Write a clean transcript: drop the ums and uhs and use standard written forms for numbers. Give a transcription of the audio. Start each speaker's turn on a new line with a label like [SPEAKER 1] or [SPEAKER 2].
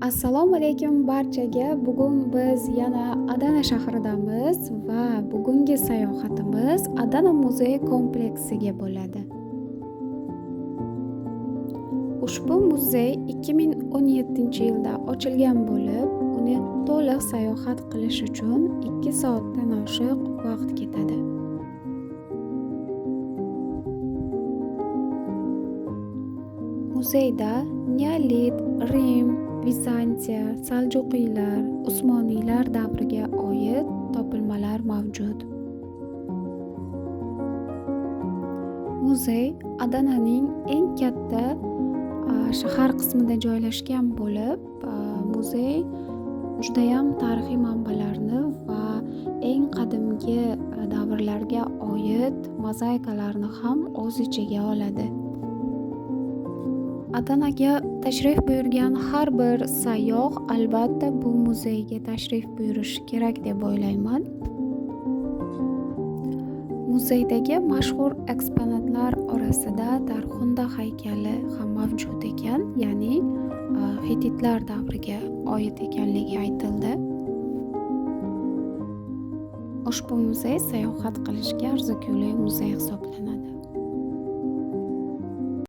[SPEAKER 1] Assalomu alaykum barchaga. Bugun biz yana Adana shahridamiz va bugungi sayohatimiz Adana muzey kompleksiga bo'ladi. Ushbu muzey 2017-yilda ochilgan bo'lib, uni to'liq sayohat qilish uchun 2 soatdan oshiq vaqt ketadi. Muzeyda Neolit, Rim, Vizantiya, Saljuqiylar, Usmoniylar davriga oid topilmalar mavjud. Muzey Adananing eng katta shahar qismida joylashgan bo'lib, muzey judayam tarixiy manbalarni va eng qadimgi davrlarga oid mozaikalarni ham o'z ichiga oladi. Adanaga tashrif buyurgan har bir sayyoh albatta bu muzeyga tashrif buyurishi kerak deb o'ylayman. Muzeydagi mashhur eksponatlar orasida Darxunda haykali ham mavjud ekan, ya'ni Hititlar davriga oid ekanligi aytildi. Ushbu muzey sayohat qilishga arzigulik muzey hisoblanadi.